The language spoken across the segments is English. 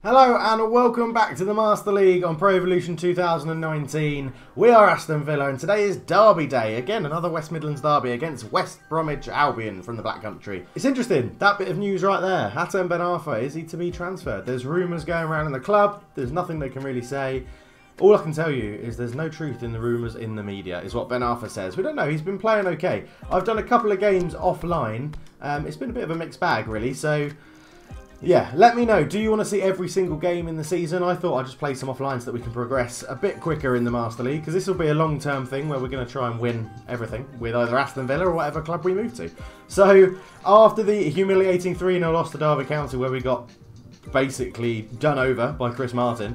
Hello and welcome back to the Master League on Pro Evolution 2019. We are Aston Villa and today is Derby Day. Again, another West Midlands Derby against West Bromwich Albion from the Black Country. It's interesting, that bit of news right there. Hatem Ben Arfa, is he to be transferred? There's rumours going around in the club. There's nothing they can really say. All I can tell you is there's no truth in the rumours in the media, is what Ben Arfa says. We don't know, he's been playing okay. I've done a couple of games offline. It's been a bit of a mixed bag really, so yeah, let me know. Do you want to see every single game in the season? I thought I'd just play some offline so that we can progress a bit quicker in the Master League, because this will be a long-term thing where we're going to try and win everything with either Aston Villa or whatever club we move to. So, after the humiliating 3-0 loss to Derby County where we got basically done over by Chris Martin,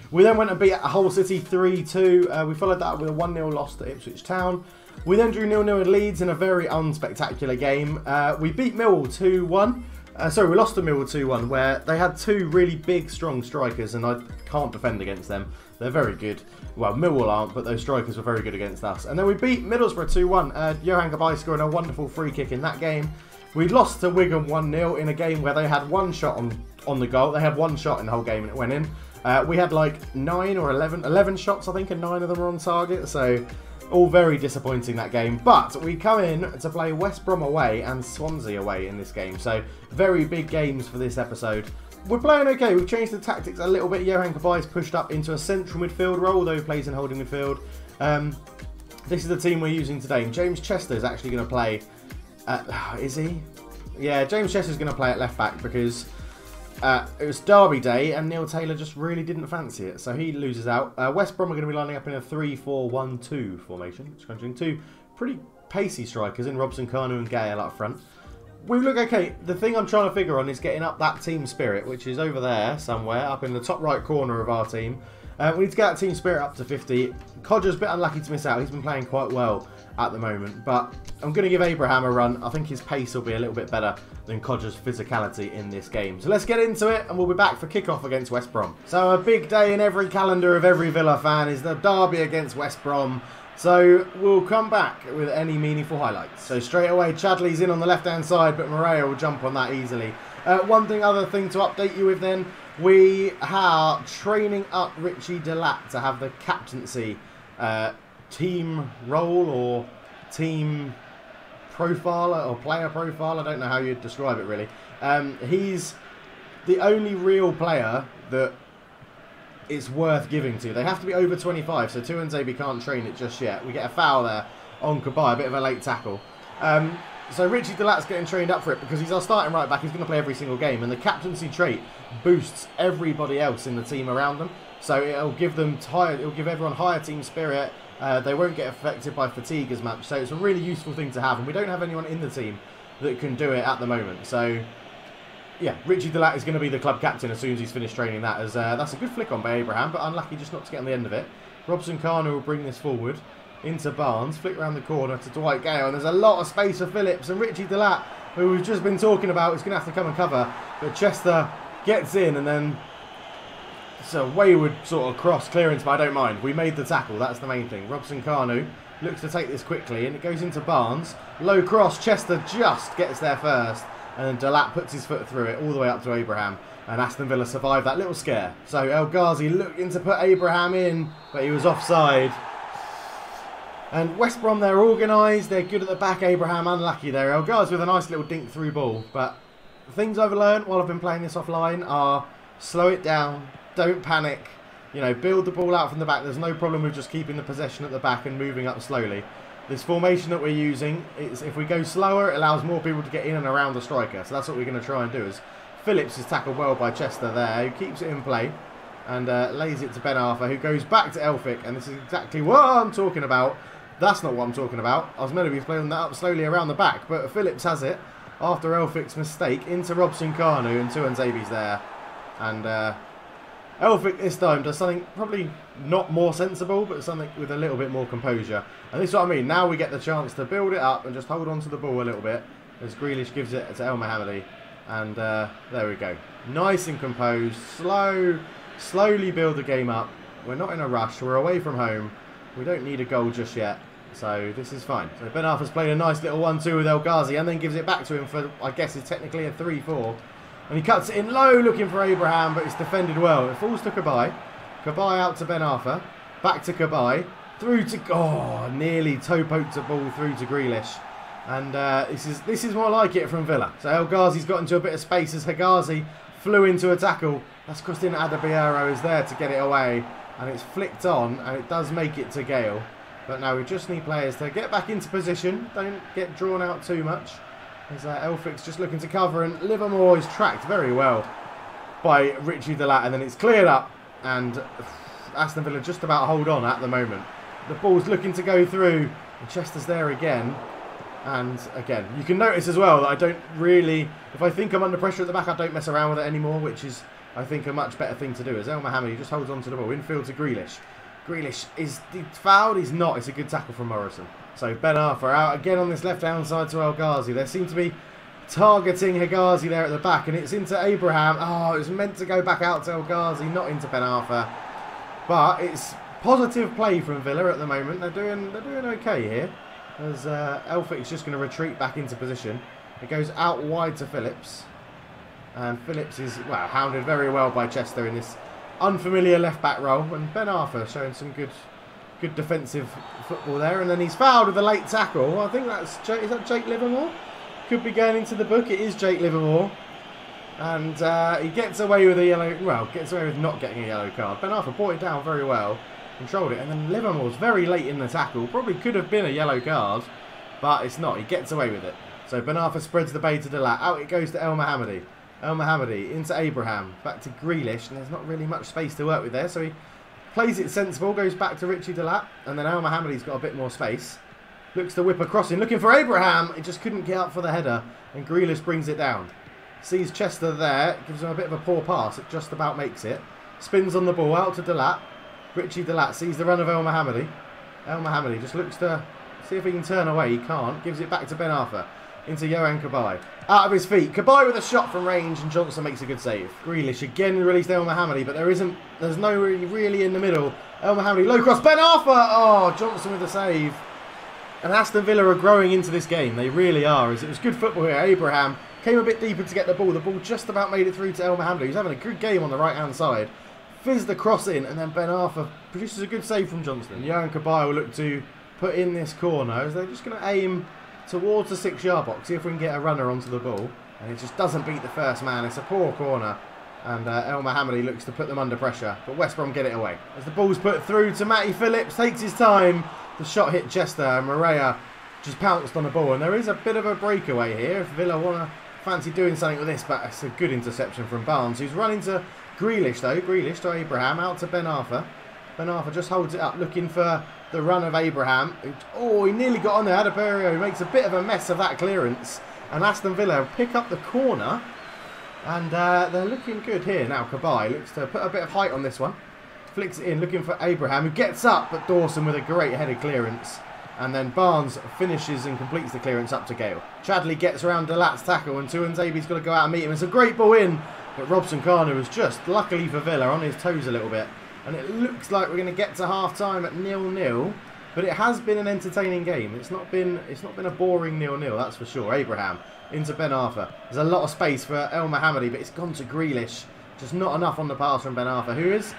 we then went and beat Hull City 3-2. We followed that up with a 1-0 loss to Ipswich Town. We then drew 0-0 in Leeds in a very unspectacular game. We beat Millwall 2-1. Sorry, we lost to Millwall 2-1, where they had two really big, strong strikers, and I can't defend against them. They're very good. Well, Millwall aren't, but those strikers were very good against us. And then we beat Middlesbrough 2-1. Johan Cabaye scoring a wonderful free kick in that game. We lost to Wigan 1-0 in a game where they had one shot on the goal. They had one shot in the whole game and it went in. We had like 9 or 11 shots, I think, and 9 of them were on target. So all very disappointing that game, but we come in to play West Brom away and Swansea away in this game, so very big games for this episode. We're playing okay, we've changed the tactics a little bit. Johan Cabaye's pushed up into a central midfield role, although he plays in holding midfield. This is the team we're using today. James Chester is actually going to play is he? Yeah, James Chester's going to play at left back because it was Derby Day and Neil Taylor just really didn't fancy it, so he loses out. West Brom are going to be lining up in a 3-4-1-2 formation, crunching two pretty pacey strikers in Robson, Kanu and Gale up front. We look okay. The thing I'm trying to figure on is getting up that team spirit, which is over there somewhere, up in the top right corner of our team. We need to get that team spirit up to 50. Codger's a bit unlucky to miss out. He's been playing quite well at the moment, but I'm going to give Abraham a run. I think his pace will be a little bit better than Codger's physicality in this game. So let's get into it, and we'll be back for kickoff against West Brom. So a big day in every calendar of every Villa fan is the derby against West Brom. So we'll come back with any meaningful highlights. So straight away, Chadley's in on the left-hand side, but Morea will jump on that easily. Other thing to update you with then, we are training up Richie Delat to have the captaincy team role or team profile or player profile. I don't know how you'd describe it really. He's the only real player that it's worth giving to. They have to be over 25, so Tuanzebe can't train it just yet. We get a foul there on Cabaye, a bit of a late tackle. So Richie Delat's getting trained up for it because he's our starting right back. He's going to play every single game, and the captaincy trait boosts everybody else in the team around them. So it'll give everyone higher team spirit. They won't get affected by fatigue as much. So it's a really useful thing to have, and we don't have anyone in the team that can do it at the moment. So yeah, Richie Delat is going to be the club captain as soon as he's finished training that. As that's a good flick on by Abraham, but unlucky just not to get on the end of it. Robson Kanu will bring this forward into Barnes, flick around the corner to Dwight Gale, and there's a lot of space for Phillips, and Richie Delat, who we've just been talking about, is going to have to come and cover, but Chester gets in, and then it's a wayward sort of cross clearance, but I don't mind. We made the tackle, that's the main thing. Robson Kanu looks to take this quickly, and it goes into Barnes. Low cross, Chester just gets there first, and then Delat puts his foot through it all the way up to Abraham, and Aston Villa survived that little scare. So El Ghazi looking to put Abraham in, but he was offside. And West Brom, they're organised, they're good at the back. Abraham unlucky there. El Ghazi with a nice little dink through ball. But the things I've learned while I've been playing this offline are slow it down, don't panic, you know, build the ball out from the back. There's no problem with just keeping the possession at the back and moving up slowly. This formation that we're using, if we go slower, it allows more people to get in and around the striker. So that's what we're going to try and do. Is Phillips is tackled well by Chester there, who keeps it in play and lays it to Ben Arfa, who goes back to Elphick, and this is exactly what I'm talking about. That's not what I'm talking about. I was meant to be playing that up slowly around the back, but Phillips has it after Elphick's mistake into Robson Kanu, and Tuanzebe's there. And Elphick this time does something probably not more sensible, but something with a little bit more composure. And this is what I mean. Now we get the chance to build it up and just hold on to the ball a little bit as Grealish gives it to El Mohammadi. And there we go. Nice and composed. Slowly build the game up. We're not in a rush. We're away from home. We don't need a goal just yet, so this is fine. So Ben Arfa's played a nice little 1-2 with El Ghazi and then gives it back to him for, I guess, is technically a 3-4. And he cuts it in low, looking for Abraham, but it's defended well. It falls to Cabaye. Cabaye out to Ben Arthur. Back to Cabaye. Through to... Oh, nearly toe-poked a ball through to Grealish. And this is more like it from Villa. So El Ghazi's got into a bit of space as Hegazi flew into a tackle. That's Christian Adebayor is there to get it away. And it's flicked on, and it does make it to Gale. But now we just need players to get back into position. Don't get drawn out too much. As Elphick's just looking to cover, and Livermore is tracked very well by Richie Delat, and then it's cleared up. And Aston Villa just about hold on at the moment. The ball's looking to go through, and Chester's there again. And again, you can notice as well that I don't really, if I think I'm under pressure at the back, I don't mess around with it anymore, which is, I think, a much better thing to do. As El Mohamed just holds on to the ball, infield to Grealish. Grealish, is he fouled? He's not. It's a good tackle from Morrison. So Ben Arthur out again on this left-hand side to El Ghazi. They seem to be targeting Hegazi there at the back, and it's into Abraham. Oh, it was meant to go back out to El Ghazi, not into Ben Arthur. But it's positive play from Villa at the moment. They're doing okay here. As Elphick's just going to retreat back into position. It goes out wide to Phillips. And Phillips is, well, hounded very well by Chester in this unfamiliar left-back role. And Ben Arthur showing some good defensive football there. And then he's fouled with a late tackle. I think that's, is that Jake Livermore? Could be going into the book. It is Jake Livermore. And he gets away with a yellow, well, gets away with not getting a yellow card. Ben Arthur brought it down very well. Controlled it, and then Livermore's very late in the tackle. Probably could have been a yellow card, but it's not. He gets away with it. So Ben Arthur spreads the bait to Delat. Out it goes to El Mohamedi. El Mohamedi into Abraham. Back to Grealish, and there's not really much space to work with there. So he plays it sensible, goes back to Richie Delat, and then El Mohamedi's got a bit more space. Looks to whip a crossing, looking for Abraham. It just couldn't get up for the header, and Grealish brings it down. Sees Chester there, gives him a bit of a poor pass. It just about makes it. Spins on the ball, out to Delat. Richie Delat sees the run of El Mohamedi. El Mohamedi just looks to see if he can turn away. He can't. Gives it back to Ben Arthur. Into Yohan Cabaye. Out of his feet. Cabaye with a shot from range, and Johnson makes a good save. Grealish again released El Mohamedi, but there's no really in the middle. El Mohamedi, low cross. Ben Arthur! Oh, Johnson with the save. And Aston Villa are growing into this game. They really are. As it was good football here. Abraham came a bit deeper to get the ball. The ball just about made it through to El Mohamedi. He's having a good game on the right-hand side. Fizz the cross in, and then Ben Arthur produces a good save from Johnston. Yohan Cabaye will look to put in this corner as they're just going to aim towards the 6-yard box, see if we can get a runner onto the ball. And it just doesn't beat the first man. It's a poor corner, and El Mohamedi looks to put them under pressure. But West Brom get it away. As the ball's put through to Matty Phillips, takes his time. The shot hit Chester, and Morea just pounced on the ball. And there is a bit of a breakaway here if Villa want to fancy doing something with this, but it's a good interception from Barnes, who's running to Grealish though. Grealish to Abraham, out to Ben Arthur. Ben Arthur just holds it up, looking for the run of Abraham. Oh, he nearly got on there. Adebayor makes a bit of a mess of that clearance. And Aston Villa pick up the corner. And they're looking good here. Now Cabaye looks to put a bit of height on this one. Flicks it in, looking for Abraham, who gets up, but Dawson with a great headed clearance. And then Barnes finishes and completes the clearance up to Gale. Chadley gets around Delat's tackle, and Tuanzebe's got to go out and meet him. It's a great ball in. But Robson Kanu was just, luckily for Villa, on his toes a little bit. And it looks like we're going to get to half-time at 0-0. But it has been an entertaining game. It's not been a boring 0-0, that's for sure. Abraham into Ben Arthur. There's a lot of space for El Mohamedi, but it's gone to Grealish. Just not enough on the pass from Ben Arthur. Who is?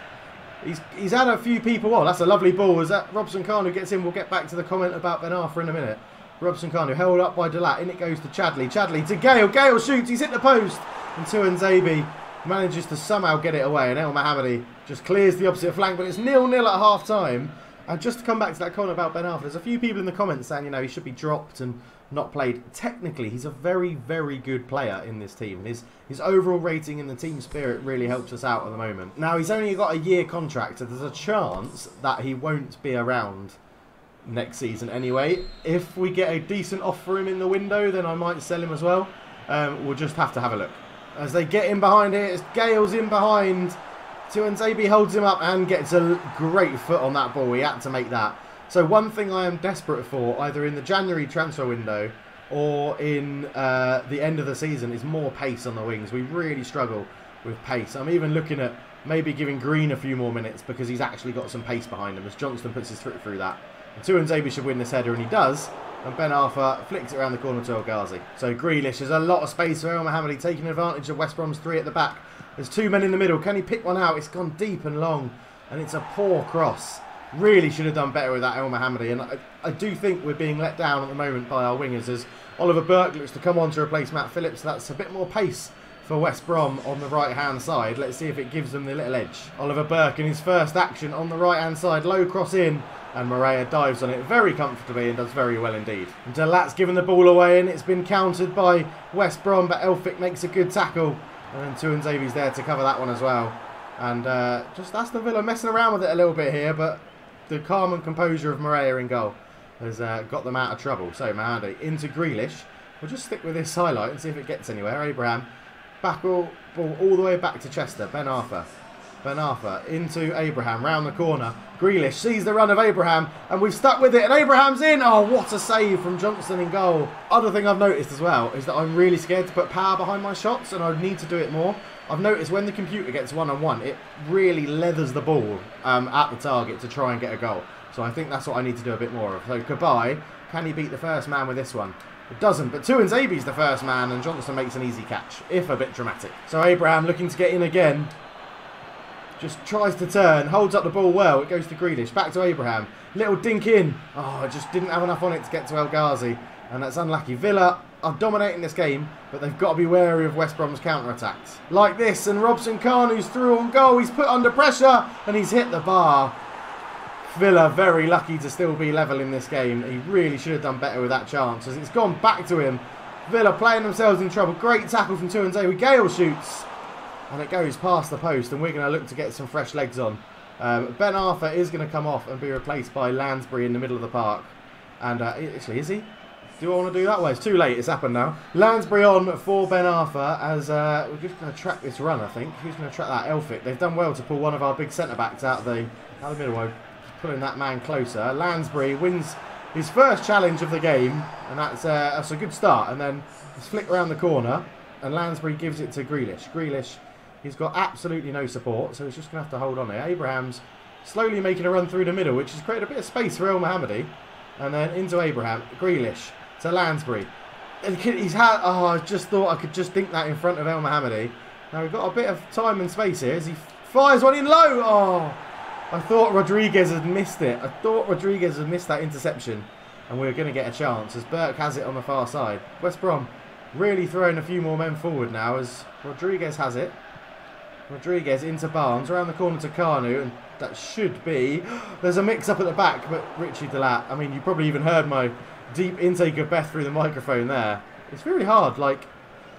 He's had a few people. Oh, that's a lovely ball. As that Robson Kanu gets in, we'll get back to the comment about Ben Arthur in a minute. Robson Kanu held up by Delat. In it goes to Chadley. Chadley to Gale. Gale shoots. He's hit the post. And Tuanzebe manages to somehow get it away. And El Mohamedi just clears the opposite flank. But it's 0-0 at half-time. And just to come back to that comment about Ben Arthur, there's a few people in the comments saying, you know, he should be dropped and not played. Technically, he's a very, very good player in this team. His overall rating in the team spirit really helps us out at the moment. Now, he's only got a year contract, so there's a chance that he won't be around next season anyway. If we get a decent offer for him in the window, then I might sell him as well. We'll just have to have a look. As they get in behind here, it's Gale's in behind. Tuanzebe holds him up and gets a great foot on that ball. He had to make that. So one thing I am desperate for, either in the January transfer window or in the end of the season, is more pace on the wings. We really struggle with pace. I'm even looking at maybe giving Green a few more minutes because he's actually got some pace behind him as Johnston puts his foot through that. And Tuanzebe should win this header, and he does. And Ben Arthur flicks it around the corner to El Ghazi. So Grealish, there's a lot of space for El Mohammadi, taking advantage of West Brom's 3 at the back. There's 2 men in the middle. Can he pick one out? It's gone deep and long, and it's a poor cross. Really should have done better with that El Mohammadi, and I do think we're being let down at the moment by our wingers as Oliver Burke looks to come on to replace Matt Phillips. That's a bit more pace for West Brom on the right-hand side. Let's see if it gives them the little edge. Oliver Burke in his first action on the right-hand side. Low cross in, and Morea dives on it very comfortably and does very well indeed. And Delat's given the ball away, and it's been countered by West Brom, but Elphick makes a good tackle. And then Tuanzebe's there to cover that one as well. And just Aston Villa messing around with it a little bit here, but the calm and composure of Morea in goal has got them out of trouble. So Mahadi into Grealish. We'll just stick with this highlight and see if it gets anywhere. Abraham, ball all the way back to Chester. Ben Arthur. Ben Arthur into Abraham, round the corner. Grealish sees the run of Abraham, and we've stuck with it, and Abraham's in. Oh, what a save from Johnson in goal. Other thing I've noticed as well is that I'm really scared to put power behind my shots, and I need to do it more. I've noticed when the computer gets one-on-one, it really leathers the ball at the target to try and get a goal. So I think that's what I need to do a bit more of. So Kabai, can he beat the first man with this one? It doesn't, but Tuanzebe's the first man, and Johnson makes an easy catch, if a bit dramatic. So Abraham looking to get in again. Just tries to turn, holds up the ball well. It goes to Grealish, back to Abraham. Little dink in. Oh, I just didn't have enough on it to get to El Ghazi, and that's unlucky. Villa are dominating this game, but they've got to be wary of West Brom's counter-attacks. Like this, and Robson Carney's through on goal. He's put under pressure, and he's hit the bar. Villa very lucky to still be level in this game. He really should have done better with that chance, as it's gone back to him. Villa playing themselves in trouble. Great tackle from Tuanzebe. Gale shoots, and it goes past the post, and we're going to look to get some fresh legs on. Ben Arthur is going to come off and be replaced by Lansbury in the middle of the park. And actually, is he? Do I want to do that? Well, it's too late. It's happened now. Lansbury on for Ben Arthur, as we're just going to track this run, I think. Who's going to track that? Elphick. They've done well to pull one of our big centre-backs out of the middle, pulling that man closer. Lansbury wins his first challenge of the game, and that's a good start. And then let's flick around the corner, and Lansbury gives it to Grealish. Grealish, he's got absolutely no support, so he's just going to have to hold on here. Abraham's slowly making a run through the middle, which has created a bit of space for El Mohammadi. And then into Abraham. Grealish to Lansbury. He's had. Oh, I just thought I could just dink that in front of El Mohammadi. Now we've got a bit of time and space here as he fires one in low. Oh, I thought Rodriguez had missed it. I thought Rodriguez had missed that interception, and we were going to get a chance as Burke has it on the far side. West Brom really throwing a few more men forward now as Rodriguez has it. Rodriguez into Barnes, around the corner to Kanu, and that should be... There's a mix-up at the back, but Richie Delat, I mean, you probably even heard my deep intake of breath through the microphone there. It's really hard, like,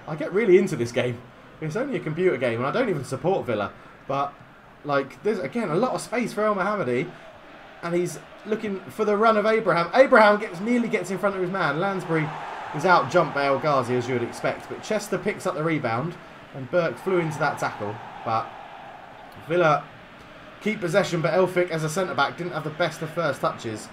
I get really into this game. It's only a computer game, and I don't even support Villa, but, like, there's, again, a lot of space for El Mohammadi, and he's looking for the run of Abraham. Abraham nearly gets in front of his man. Lansbury is out-jumped by El Ghazi, as you would expect, but Chester picks up the rebound, and Burke flew into that tackle, but Villa keep possession, but Elphick as a centre-back didn't have the best of first touches.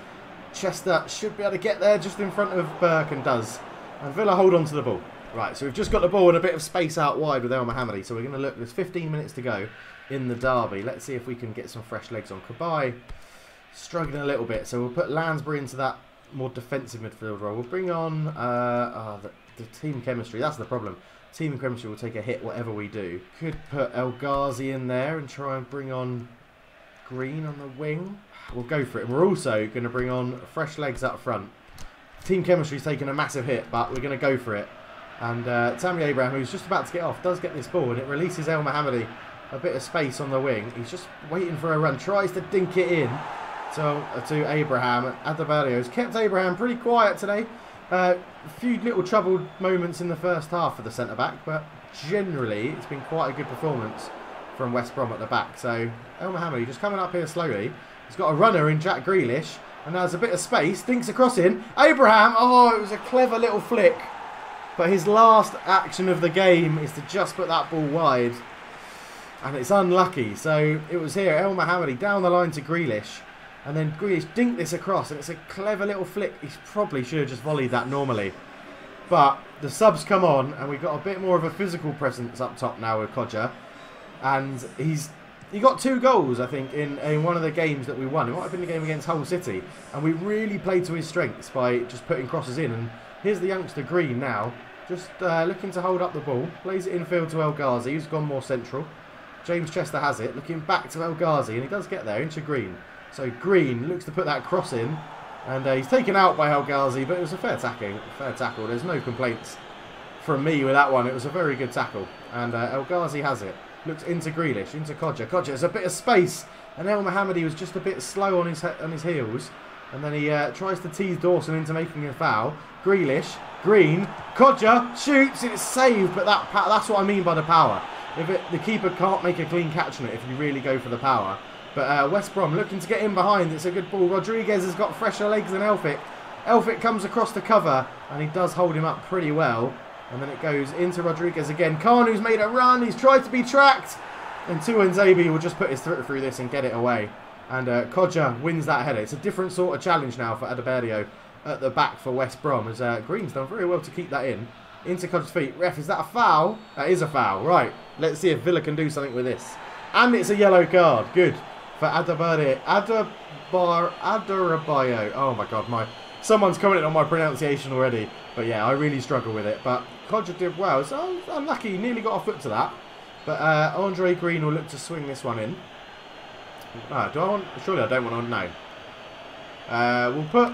Chester should be able to get there just in front of Burke and does. And Villa hold on to the ball. Right, so we've just got the ball and a bit of space out wide with El Mohammadi. So we're going to look, there's 15 minutes to go in the derby. Let's see if we can get some fresh legs on. Kabai struggling a little bit, so we'll put Lansbury into that more defensive midfield role. We'll bring on the team chemistry. That's the problem. Team chemistry will take a hit whatever we do. Could put El Ghazi in there and try and bring on Green on the wing. We'll go for it. We're also going to bring on fresh legs up front. Team chemistry's taken a massive hit, but we're going to go for it. And Tammy Abraham, who's just about to get off, does get this ball, and it releases El Mohammadi a bit of space on the wing. He's just waiting for a run. Tries to dink it in to Abraham. Adebalio's kept Abraham pretty quiet today. A few little troubled moments in the first half for the centre-back, but generally it's been quite a good performance from West Brom at the back. So El Mohammadi just coming up here slowly. He's got a runner in Jack Grealish, and now there's a bit of space. Dinks across in. Abraham, oh, it was a clever little flick. But his last action of the game is to just put that ball wide. And it's unlucky. So it was here, El Mohammadi down the line to Grealish. And then Grealish dinked this across, and it's a clever little flick. He probably should have just volleyed that normally. But the subs come on, and we've got a bit more of a physical presence up top now with Kodja. And he's he got 2 goals, I think, in one of the games that we won. It might have been the game against Hull City. And we really played to his strengths by just putting crosses in. And here's the youngster Green now, just looking to hold up the ball. Plays it infield to El Ghazi, who's gone more central. James Chester has it, looking back to El Ghazi, and he does get there, into Green. So Green looks to put that cross in, and he's taken out by El Ghazi, but it was a fair tackle. There's no complaints from me with that one. It was a very good tackle, and El Ghazi has it. Looks into Grealish, into Kodja. Kodja has a bit of space, and El Mohammadi was just a bit slow on his heels, and then he tries to tease Dawson into making a foul. Grealish, Green, Kodja shoots, and it's saved, but that's what I mean by the power. The keeper can't make a clean catch on it if you really go for the power. But West Brom looking to get in behind. It's a good ball. Rodriguez has got fresher legs than Elphick. Elphick comes across the cover, and he does hold him up pretty well. And then it goes into Rodriguez again. Kanu's made a run. He's tried to be tracked. And Tuanzebe will just put his foot through this and get it away. And Kodja wins that header. It's a different sort of challenge now for Adebayo at the back for West Brom. As Green's done very well to keep that in. Into Kodja's feet. Ref, is that a foul? That is a foul. Right. Let's see if Villa can do something with this. And it's a yellow card. Good. For Adebayo. Oh my god, someone's commented on my pronunciation already. But yeah, I really struggle with it. But Kodja did well. So unlucky, he nearly got a foot to that. But Andre Green will look to swing this one in. Surely I don't want to, no. We'll put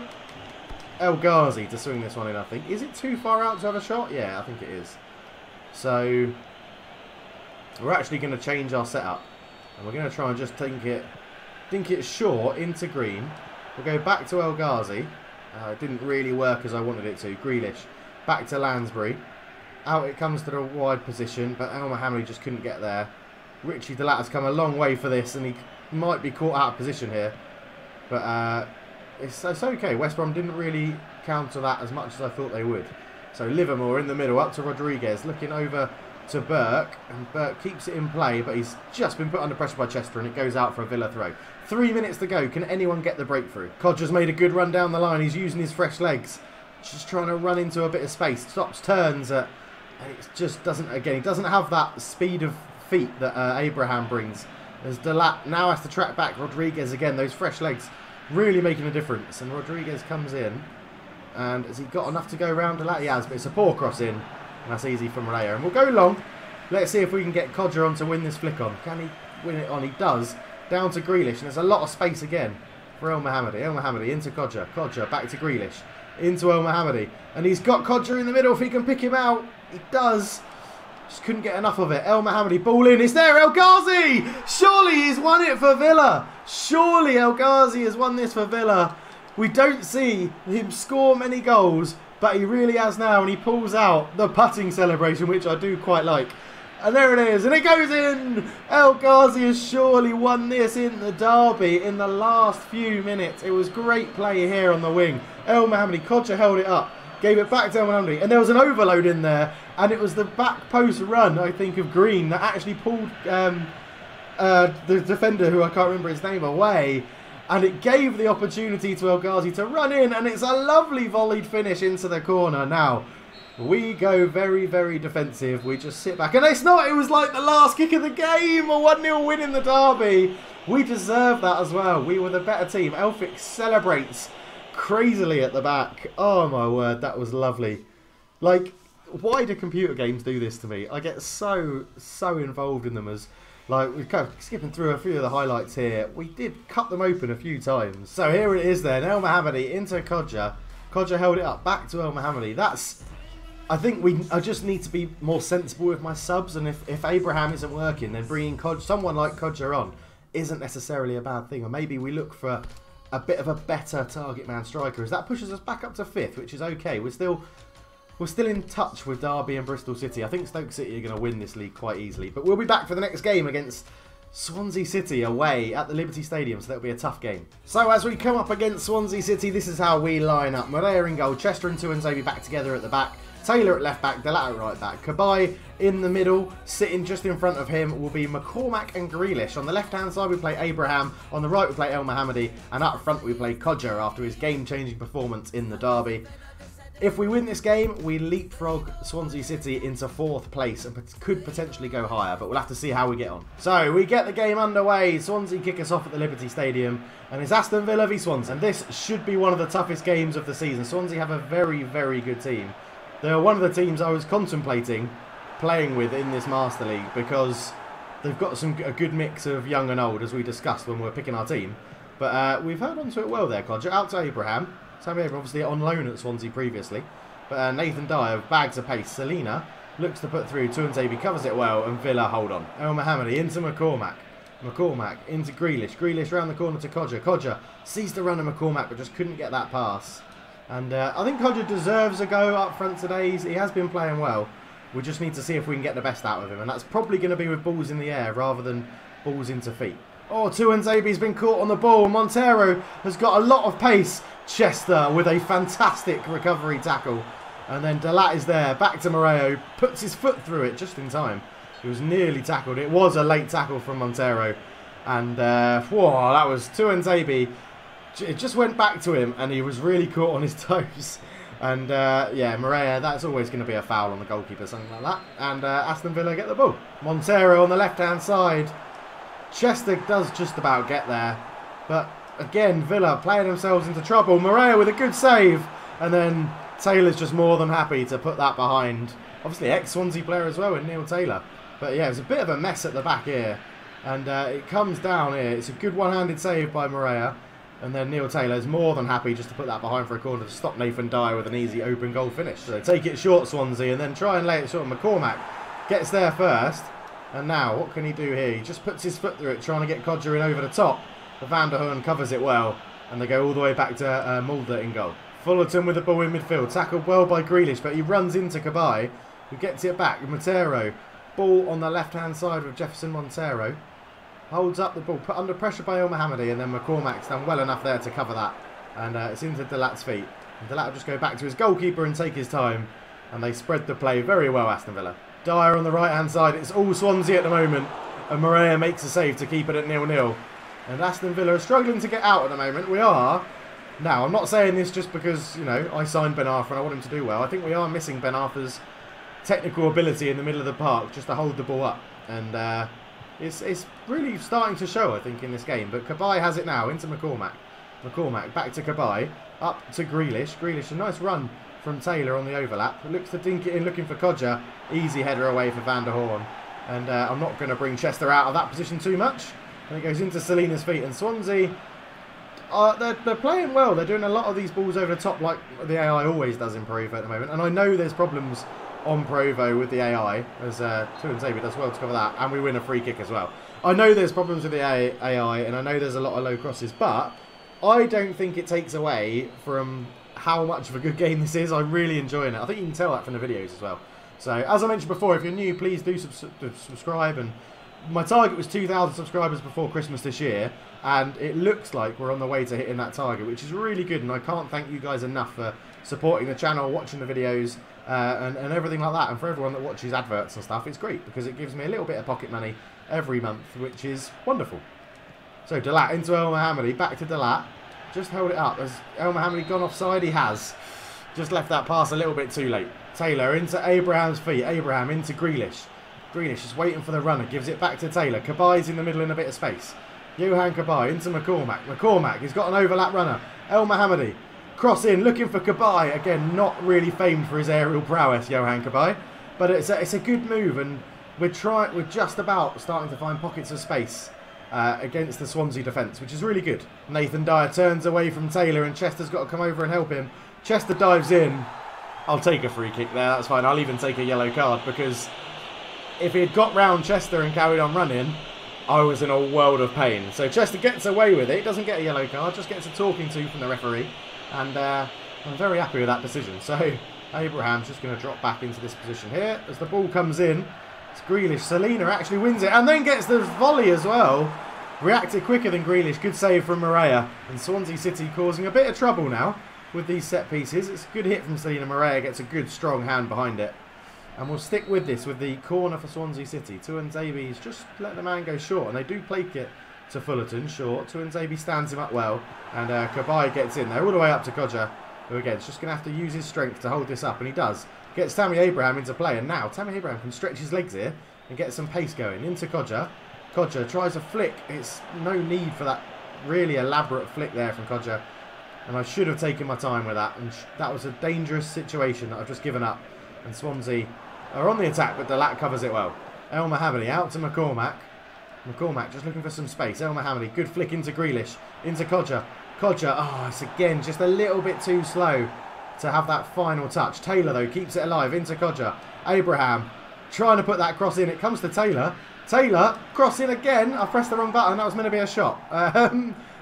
El Ghazi to swing this one in, I think. Is it too far out to have a shot? Yeah, I think it is. So we're actually going to change our setup. And we're going to try and just think it short into Green. We'll go back to El Ghazi. It didn't really work as I wanted it to. Grealish. Back to Lansbury. Out it comes to the wide position, but El Mohammadi just couldn't get there. Richie Delatter's come a long way for this, and he might be caught out of position here. But it's okay. West Brom didn't really counter that as much as I thought they would. So Livermore in the middle, up to Rodriguez, looking over to Burke, and Burke keeps it in play, but he's just been put under pressure by Chester, and it goes out for a Villa throw. 3 minutes to go. Can anyone get the breakthrough? Kodja's made a good run down the line. He's using his fresh legs, just trying to run into a bit of space. Stops, turns, and it just doesn't. Again, he doesn't have that speed of feet that Abraham brings. As Delat now has to track back Rodriguez again. Those fresh legs really making a difference. And Rodriguez comes in, and has he got enough to go around Delat? He has, but it's a poor cross in. And that's easy for Malaya. And we'll go long. Let's see if we can get Kodja on to win this flick on. Can he win it on? He does. Down to Grealish. And there's a lot of space again for El Mohammadi. El Mohammadi into Kodja. Kodja back to Grealish. Into El Mohammadi. And he's got Kodja in the middle if he can pick him out. He does. Just couldn't get enough of it. El Mohammadi ball in. It's there. El Ghazi. Surely he's won it for Villa. Surely El Ghazi has won this for Villa. We don't see him score many goals, but he really has now, and he pulls out the putting celebration, which I do quite like. And there it is, and it goes in! El Ghazi has surely won this in the derby in the last few minutes. It was great play here on the wing. El Mohammadi, Kodja held it up, gave it back to El Mohammadi, and there was an overload in there, and it was the back post run, I think, of Green that actually pulled the defender, who I can't remember his name, away. And it gave the opportunity to El Ghazi to run in, and it's a lovely volleyed finish into the corner. Now, we go very, very defensive. We just sit back. And it's not, it was like the last kick of the game, a 1-0 win in the derby. We deserve that as well. We were the better team. Elphick celebrates crazily at the back. Oh my word, that was lovely. Like, why do computer games do this to me? I get so involved in them as... Like, we're kind of skipping through a few of the highlights here. We did cut them open a few times. So here it is then. El Mohammadi into Kodja. Kodja held it up. Back to El Mohammadi. That's... I think I just need to be more sensible with my subs. And if Abraham isn't working, then bringing someone like Kodja on isn't necessarily a bad thing. Or maybe we look for a bit of a better target man striker. As that pushes us back up to 5th, which is okay. We're still in touch with Derby and Bristol City. I think Stoke City are going to win this league quite easily. But we'll be back for the next game against Swansea City away at the Liberty Stadium. So that'll be a tough game. So as we come up against Swansea City, this is how we line up. Morea in goal. Chester and Tuanzebe back together at the back. Taylor at left back. Delat at right back. Cabaye in the middle. Sitting just in front of him will be McCormack and Grealish. On the left-hand side we play Abraham. On the right we play El Mohammadi. And up front we play Kodja after his game-changing performance in the derby. If we win this game, we leapfrog Swansea City into 4th place and could potentially go higher, but we'll have to see how we get on. So, we get the game underway. Swansea kick us off at the Liberty Stadium, and it's Aston Villa v Swanson. And this should be one of the toughest games of the season. Swansea have a very, very good team. They're one of the teams I was contemplating playing with in this Master League because they've got a good mix of young and old, as we discussed when we were picking our team. But we've held on to it well there, Codger. Out to Abraham. Sammy Abraham obviously on loan at Swansea previously. But Nathan Dyer, bags of pace. Selina looks to put through. Tuanzebe covers it well. And Villa hold on. El Mohammadi into McCormack. McCormack into Grealish. Grealish round the corner to Codger. Codger sees the run of McCormack but just couldn't get that pass. And I think Codger deserves a go up front today. He has been playing well. We just need to see if we can get the best out of him. And that's probably going to be with balls in the air rather than balls into feet. Oh, Tuanzebe's been caught on the ball. Montero has got a lot of pace. Chester with a fantastic recovery tackle. And then Delat is there. Back to Moreo. Puts his foot through it just in time. He was nearly tackled. It was a late tackle from Montero. And, whoa, that was Tuanzebe. It just went back to him and he was really caught on his toes. And, yeah, Moreo, that's always going to be a foul on the goalkeeper, something like that. And Aston Villa get the ball. Montero on the left-hand side. Chester does just about get there. But, again, Villa playing themselves into trouble. Moreo with a good save. And then Taylor's just more than happy to put that behind. Obviously, ex-Swansea player as well in Neil Taylor. But, yeah, it's a bit of a mess at the back here. And it comes down here. It's a good one-handed save by Moreo. And then Neil Taylor is more than happy just to put that behind for a corner to stop Nathan Dyer with an easy open goal finish. So take it short, Swansea, and then try and lay it short. McCormack gets there first. And now, what can he do here? He just puts his foot through it, trying to get Codger in over the top. But Van der Hoorn covers it well. And they go all the way back to Mulder in goal. Fullerton with the ball in midfield. Tackled well by Grealish, but he runs into Cabaye, who gets it back. Montero. Ball on the left-hand side with Jefferson Montero. Holds up the ball, put under pressure by El Mohammadi, and then McCormack's done well enough there to cover that. And it's into Delat's feet. And Delat will just go back to his goalkeeper and take his time. And they spread the play very well, Aston Villa. Dyer on the right-hand side. It's all Swansea at the moment. And Moreo makes a save to keep it at 0-0. And Aston Villa are struggling to get out at the moment. We are. Now, I'm not saying this just because, you know, I signed Ben Arthur and I want him to do well. I think we are missing Ben Arthur's technical ability in the middle of the park just to hold the ball up. And it's really starting to show, I think, in this game. But Cabaye has it now into McCormack. McCormack back to Cabaye. Up to Grealish. Grealish, a nice run from Taylor on the overlap. Looks to dink it in, looking for Codger. Easy header away for Van der Hoorn. And I'm not going to bring Chester out of that position too much. And it goes into Selina's feet. And Swansea, they're playing well. They're doing a lot of these balls over the top like the AI always does in Provo at the moment. And I know there's problems on Provo with the AI, as Tuanzebe does well to cover that. And we win a free kick as well. I know there's problems with the AI, and I know there's a lot of low crosses. But I don't think it takes away from how much of a good game this is. I'm really enjoying it. I think you can tell that from the videos as well. So, as I mentioned before, if you're new, please do subscribe. And my target was 2,000 subscribers before Christmas this year, and it looks like we're on the way to hitting that target, which is really good. And I can't thank you guys enough for supporting the channel, watching the videos, and everything like that. And for everyone that watches adverts and stuff, it's great because it gives me a little bit of pocket money every month, which is wonderful. So, Delat into El Mohammadi, back to Delat. Just hold it up. Has El Mohammadi gone offside? He has. Just left that pass a little bit too late. Taylor into Abraham's feet. Abraham into Grealish. Grealish is waiting for the runner. Gives it back to Taylor. Cabaye's in the middle in a bit of space. Johan Cabaye into McCormack. McCormack, he's got an overlap runner. El Mohammadi. Cross in, looking for Cabaye. Again, not really famed for his aerial prowess, Johan Cabaye. But it's a good move, and we're just about starting to find pockets of space against the Swansea defence, which is really good. Nathan Dyer turns away from Taylor, and Chester's got to come over and help him. Chester dives in. I'll take a free kick there, that's fine. I'll even take a yellow card, because if he had got round Chester and carried on running, I was in a world of pain. So Chester gets away with it, doesn't get a yellow card, just gets a talking to from the referee. And I'm very happy with that decision. So Abraham's just going to drop back into this position here. As the ball comes in, it's Grealish. Selina actually wins it and then gets the volley as well. Reacted quicker than Grealish. Good save from Morea. And Swansea City causing a bit of trouble now with these set pieces. It's a good hit from Selina. Morea gets a good strong hand behind it. And we'll stick with this with the corner for Swansea City. Tuanzebe's just let the man go short. And they do play it to Fullerton short. Tuanzebe stands him up well. And Cabaye gets in there all the way up to Codger. who again is just going to have to use his strength to hold this up, and he does. Gets Tammy Abraham into play, and now Tammy Abraham can stretch his legs here and get some pace going. Into Kodja. Kodja tries a flick. It's no need for that really elaborate flick there from Kodja. And I should have taken my time with that. And that was a dangerous situation that I've just given up. And Swansea are on the attack, but Delat covers it well. El Mohammadi out to McCormack. McCormack just looking for some space. El Mohammadi, good flick into Grealish. Into Kodja. Kodja, oh, it's again just a little bit too slow to have that final touch. Taylor, though, keeps it alive. Into Kodja. Abraham trying to put that cross in. It comes to Taylor. Taylor, cross in again. I pressed the wrong button. That was meant to be a shot.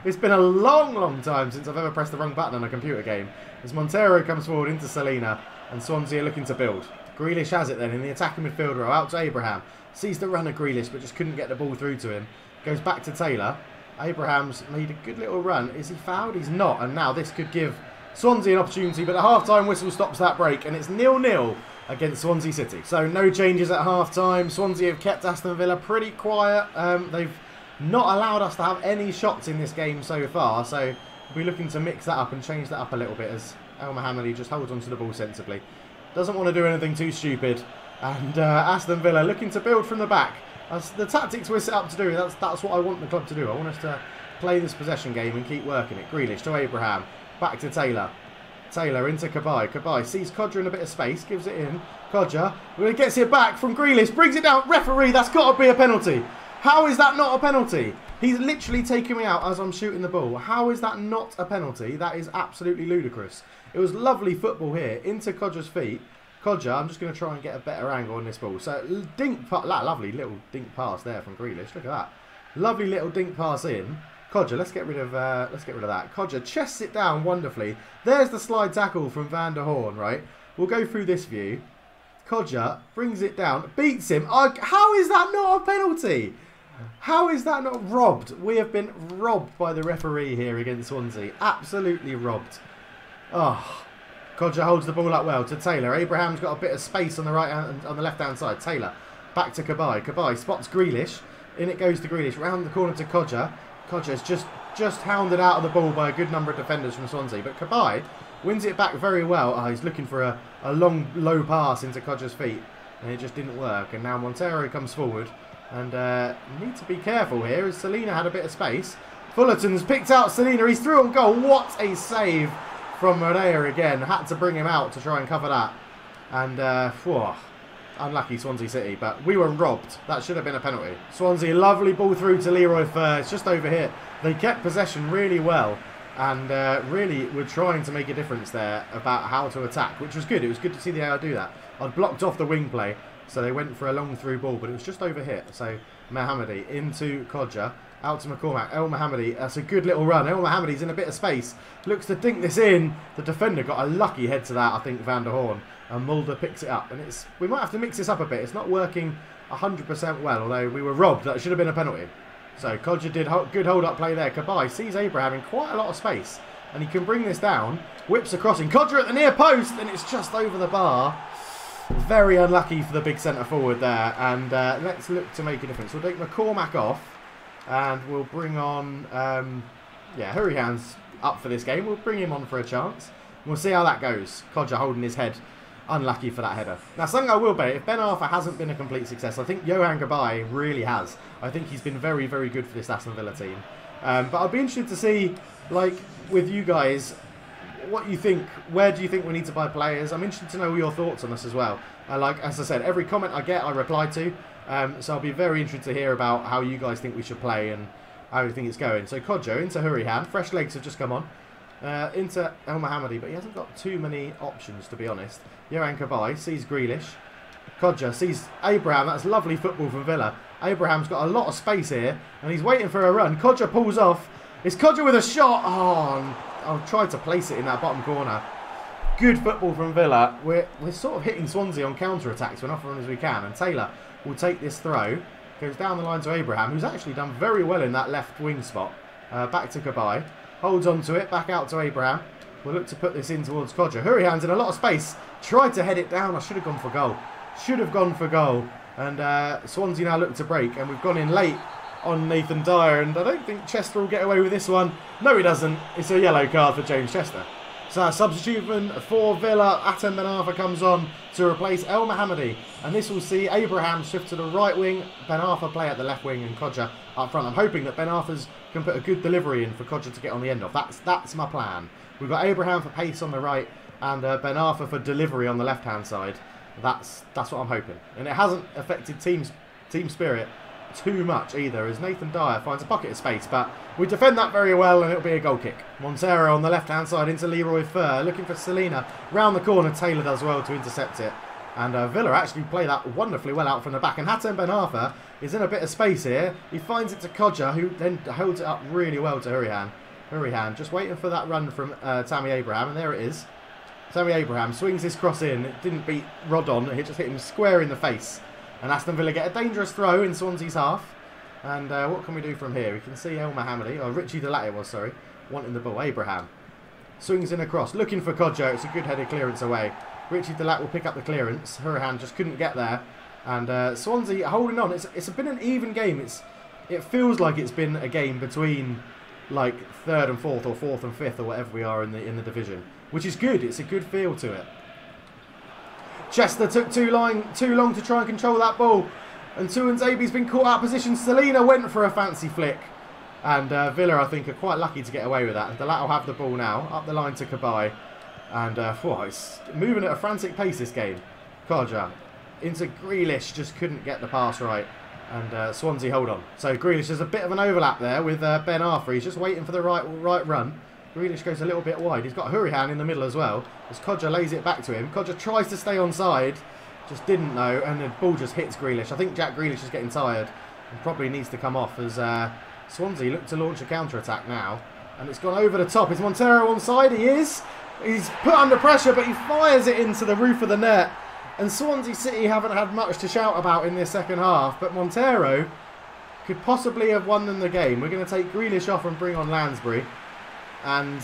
It's been a long, long time since I've ever pressed the wrong button on a computer game. As Montero comes forward into Selena, and Swansea are looking to build. Grealish has it then in the attacking midfield row. Out to Abraham. Sees the run of Grealish, but just couldn't get the ball through to him. Goes back to Taylor. Abraham's made a good little run. Is he fouled? He's not. And now this could give Swansea an opportunity, but the half-time whistle stops that break, and it's 0-0 against Swansea City. So no changes at half-time. Swansea have kept Aston Villa pretty quiet. They've not allowed us to have any shots in this game so far, so we'll be looking to mix that up and change that up a little bit as El Mohammadi just holds onto the ball sensibly. Doesn't want to do anything too stupid. And Aston Villa looking to build from the back. That's the tactics we're set up to do. That's what I want the club to do. I want us to play this possession game and keep working it. Grealish to Abraham. Back to Taylor. Taylor into Cabaye. Cabaye sees Kodja in a bit of space. Gives it in. Kodja gets it back from Grealish. Brings it down. Referee, that's got to be a penalty. How is that not a penalty? He's literally taking me out as I'm shooting the ball. How is that not a penalty? That is absolutely ludicrous. It was lovely football here. Into Kodja's feet. Kodja, I'm just going to try and get a better angle on this ball. So, lovely little dink pass there from Grealish. Look at that. Lovely little dink pass in. Kodja, let's get rid of that. Kodja chests it down wonderfully. There's the slide tackle from Van der Horn, right? We'll go through this view. Kodja brings it down, beats him. How is that not a penalty? How is that not robbed? We have been robbed by the referee here against Swansea. Absolutely robbed. Oh, Kodja holds the ball up well to Taylor. Abraham's got a bit of space on the left-hand side. Taylor back to Cabaye. Cabaye spots Grealish. In it goes to Grealish. Round the corner to Kodja. Kodja's just hounded out of the ball by a good number of defenders from Swansea. But Cabaye wins it back very well. Oh, he's looking for a long, low pass into Kodja's feet. And it just didn't work. And now Montero comes forward. And need to be careful here as Selena had a bit of space. Fullerton's picked out Selena. He's through on goal. What a save from Morea again. Had to bring him out to try and cover that. And unlucky Swansea City, but we were robbed. That should have been a penalty. Swansea, lovely ball through to Leroy Fer. It's just over here. They kept possession really well and really were trying to make a difference there about how to attack, which was good. It was good to see the AR do that. I'd blocked off the wing play, so they went for a long through ball, but it was just over here. So Mohammadi into Kodja. Out to McCormack. El Mohammadi. That's a good little run. El Mohammadi's in a bit of space. Looks to dink this in. The defender got a lucky head to that, I think, Van der Horn. And Mulder picks it up. And we might have to mix this up a bit. It's not working 100% well, although we were robbed. That should have been a penalty. So Kodja did good hold-up play there. Cabaye sees Abraham in quite a lot of space. And he can bring this down. Whips across in. Kodja at the near post. And it's just over the bar. Very unlucky for the big centre forward there. And let's look to make a difference. We'll take McCormack off. And we'll bring on, Hurricane's up for this game. We'll bring him on for a chance. We'll see how that goes. Kodja holding his head. Unlucky for that header. Now, something I will bet, if Ben Arthur hasn't been a complete success, I think Johan Cabaye really has. I think he's been very, very good for this Aston Villa team. But I'd be interested to see, like, with you guys, what you think. Where do you think we need to buy players? I'm interested to know your thoughts on this as well. Like, as I said, every comment I get, I reply to. So I'll be very interested to hear about how you guys think we should play and how you think it's going. So Kodja into Hurricane. Fresh legs have just come on. Into El Mohammadi, but he hasn't got too many options, to be honest. Johan Cabaye sees Grealish. Kodja sees Abraham. That's lovely football from Villa. Abraham's got a lot of space here, and he's waiting for a run. Kodja pulls off. It's Kodja with a shot. Oh, I'll try to place it in that bottom corner. Good football from Villa. We're sort of hitting Swansea on counter-attacks when often as we can, and Taylor will take this throw. Goes down the line to Abraham, who's actually done very well in that left wing spot. Back to Cabaye. Holds on to it. Back out to Abraham. We'll look to put this in towards Kodja. Hurricane's in a lot of space. Tried to head it down. I should have gone for goal. Should have gone for goal. And Swansea now look to break. And we've gone in late on Nathan Dyer. And I don't think Chester will get away with this one. No, he doesn't. It's a yellow card for James Chester. So a substitution for Villa, Atem Ben Arfa comes on to replace El Mohammadi. And this will see Abraham shift to the right wing, Ben Arfa play at the left wing and Kodja up front. I'm hoping that Ben Arfa's can put a good delivery in for Kodja to get on the end of. That's my plan. We've got Abraham for pace on the right and Ben Arfa for delivery on the left-hand side. That's what I'm hoping. And it hasn't affected team spirit too much either, as Nathan Dyer finds a pocket of space, but we defend that very well and it'll be a goal kick. Montero on the left hand side into Leroy Fer, looking for Selena round the corner. Taylor does well to intercept it, and Villa actually play that wonderfully well out from the back, and Hatem Ben Arfa is in a bit of space here. He finds it to Kodja, who then holds it up really well to Hurihan just waiting for that run from Tammy Abraham, and there it is. Tammy Abraham swings his cross in. It didn't beat Rodon, it just hit him square in the face. And Aston Villa get a dangerous throw in Swansea's half. And what can we do from here? We can see El Mohammadi, or Richie Delat was, sorry, wanting the ball. Abraham swings in across, looking for Kodja. It's a good headed clearance away. Richie Delat will pick up the clearance. Hurahan just couldn't get there. And Swansea holding on. It's been an even game. It feels like it's been a game between like 3rd and 4th, or 4th and 5th, or whatever we are in the division, which is good. It's a good feel to it. Chester took too long to try and control that ball. And Tuanzebe's been caught out of position. Selena went for a fancy flick. And Villa, I think, are quite lucky to get away with that. And Delat will have the ball now. Up the line to Kabai. And it's moving at a frantic pace, this game. Kodja into Grealish. Just couldn't get the pass right. And Swansea hold on. So Grealish, there's a bit of an overlap there with Ben Arfa. He's just waiting for the right run. Grealish goes a little bit wide. He's got Hurihan in the middle as well, as Kodja lays it back to him. Kodja tries to stay onside, just didn't know, and the ball just hits Grealish. I think Jack Grealish is getting tired and probably needs to come off, as Swansea look to launch a counter-attack now. And it's gone over the top. Is Montero onside? He is. He's put under pressure, but he fires it into the roof of the net. And Swansea City haven't had much to shout about in this second half, but Montero could possibly have won them the game. We're going to take Grealish off and bring on Lansbury. And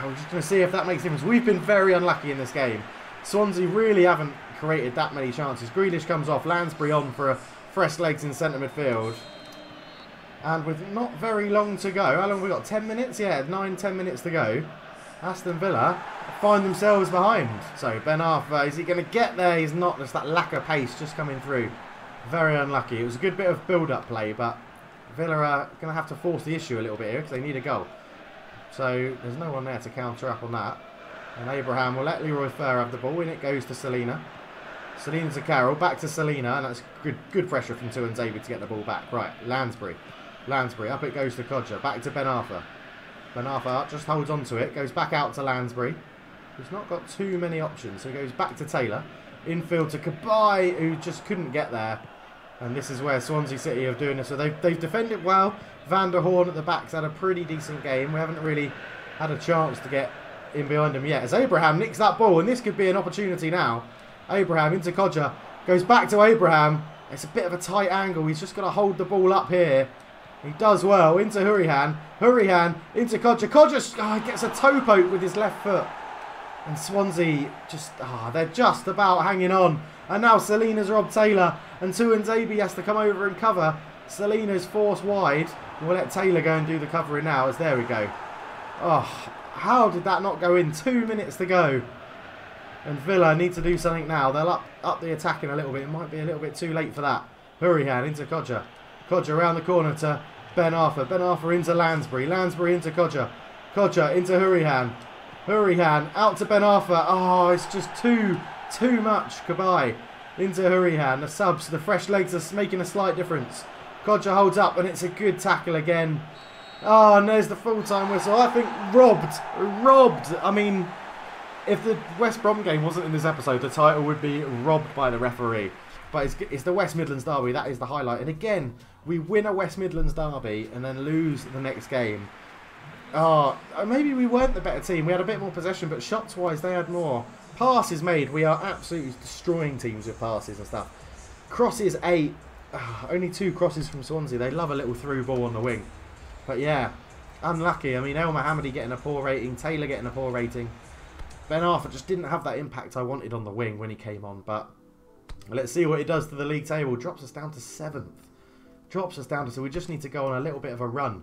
we're just going to see if that makes a difference. We've been very unlucky in this game. Swansea really haven't created that many chances. Grealish comes off, Lansbury on for a fresh legs in centre midfield. And with not very long to go, how long have we got? 10 minutes? Yeah, 9-10 minutes to go. Aston Villa find themselves behind. So Ben Arfa, is he going to get there? He's not. There's that lack of pace just coming through. Very unlucky. It was a good bit of build-up play, but Villa are going to have to force the issue a little bit here because they need a goal. So there's no one there to counter up on that. And Abraham will let Leroy Fer have the ball. In it goes to Selena. Selena to Carroll. Back to Selena. And that's good pressure from Tuanzebe to get the ball back. Right, Lansbury. Lansbury. Up it goes to Kodja. Back to Ben Arfa. Ben Arfa just holds on to it. Goes back out to Lansbury, who's not got too many options. So he goes back to Taylor. Infield to Kabai, who just couldn't get there. And this is where Swansea City are doing this. So they've defended well. Van der Horn at the back's had a pretty decent game. We haven't really had a chance to get in behind him yet. As Abraham nicks that ball, and this could be an opportunity now. Abraham into Kodja. Goes back to Abraham. It's a bit of a tight angle. He's just got to hold the ball up here. He does well. Into Hurihan. Hurihan into Kodja. Kodja gets a toe poke with his left foot. And Swansea just, they're just about hanging on. And now Selena's robbed Taylor. And Tuanzebe has to come over and cover. Selena's forced wide. We'll let Taylor go and do the covering now, as there we go. Oh, how did that not go in? 2 minutes to go. And Villa need to do something now. They'll up the attacking a little bit. It might be a little bit too late for that. Hurihan into Kodja. Kodja around the corner to Ben Arfa. Ben Arfa into Lansbury. Lansbury into Kodja. Kodja into Hurihan. Hurihan out to Ben Arfa. Oh, it's just too much. Kabai into Hurihan. The subs, the fresh legs are making a slight difference. Kodja holds up and it's a good tackle again. Oh, and there's the full-time whistle. I think robbed. I mean, if the West Brom game wasn't in this episode, the title would be robbed by the referee. But it's the West Midlands Derby. That is the highlight. And again, we win a West Midlands Derby and then lose the next game. Oh, maybe we weren't the better team. We had a bit more possession, but shots-wise, they had more. Passes made. We are absolutely destroying teams with passes and stuff. Crosses 8. Only 2 crosses from Swansea. They love a little through ball on the wing. But yeah, unlucky. I mean, El Mohammadi getting a poor rating. Taylor getting a poor rating. Ben Arfa just didn't have that impact I wanted on the wing when he came on. But let's see what he does to the league table. Drops us down to 7th. So we just need to go on a little bit of a run.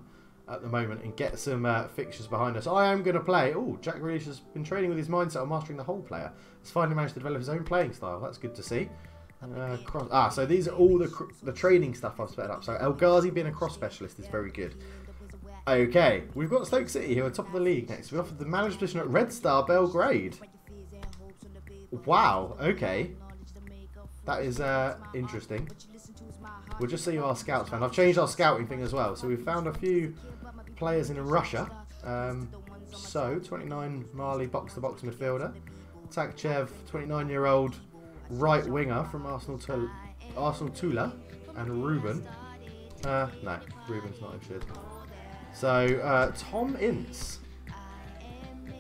at the moment and get some fixtures behind us. I am going to play. Oh, Jack Grealish has been training with his mindset of mastering the whole player. He's finally managed to develop his own playing style. That's good to see. So these are all the training stuff I've set up. So El Ghazi being a cross specialist is very good. Okay, we've got Stoke City who are top of the league next. We offered the manager position at Red Star Belgrade. Wow, okay. That is interesting. We'll just see who our scouts found. I've changed our scouting thing as well. So we've found a few players in Russia. So, 29 Mali box-to-box midfielder. Takchev, 29-year-old right winger from Arsenal Tula. And Ruben. No, Ruben's not interested. So, Tom Ince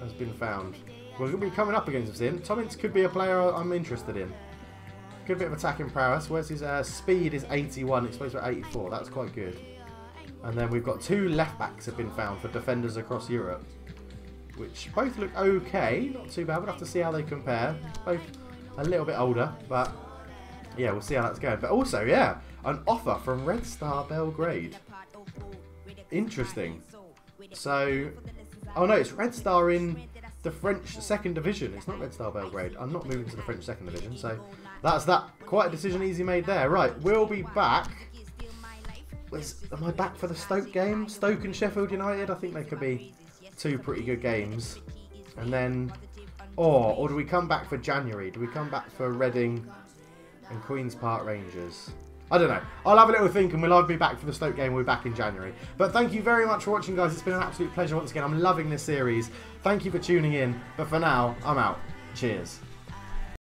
has been found. We're going to be coming up against him. Tom Ince could be a player I'm interested in. Good bit of attacking prowess. Where's his speed is 81, explosive at 84. That's quite good. And then we've got 2 left backs have been found for defenders across Europe, which both look okay. Not too bad. We'll have to see how they compare. Both a little bit older, but yeah, we'll see how that's going. But also, yeah, an offer from Red Star Belgrade. Interesting. So, oh no, it's Red Star in the French 2nd Division. It's not Red Star Belgrade. I'm not moving to the French 2nd Division, so that's that. Quite a decision easy made there. Right, we'll be back. Am I back for the Stoke game? Stoke and Sheffield United? I think they could be 2 pretty good games. And then, or do we come back for January? Do we come back for Reading and Queen's Park Rangers? I don't know. I'll have a little think and we'll either be back for the Stoke game or we'll be back in January. But thank you very much for watching, guys. It's been an absolute pleasure once again. I'm loving this series. Thank you for tuning in. But for now, I'm out. Cheers.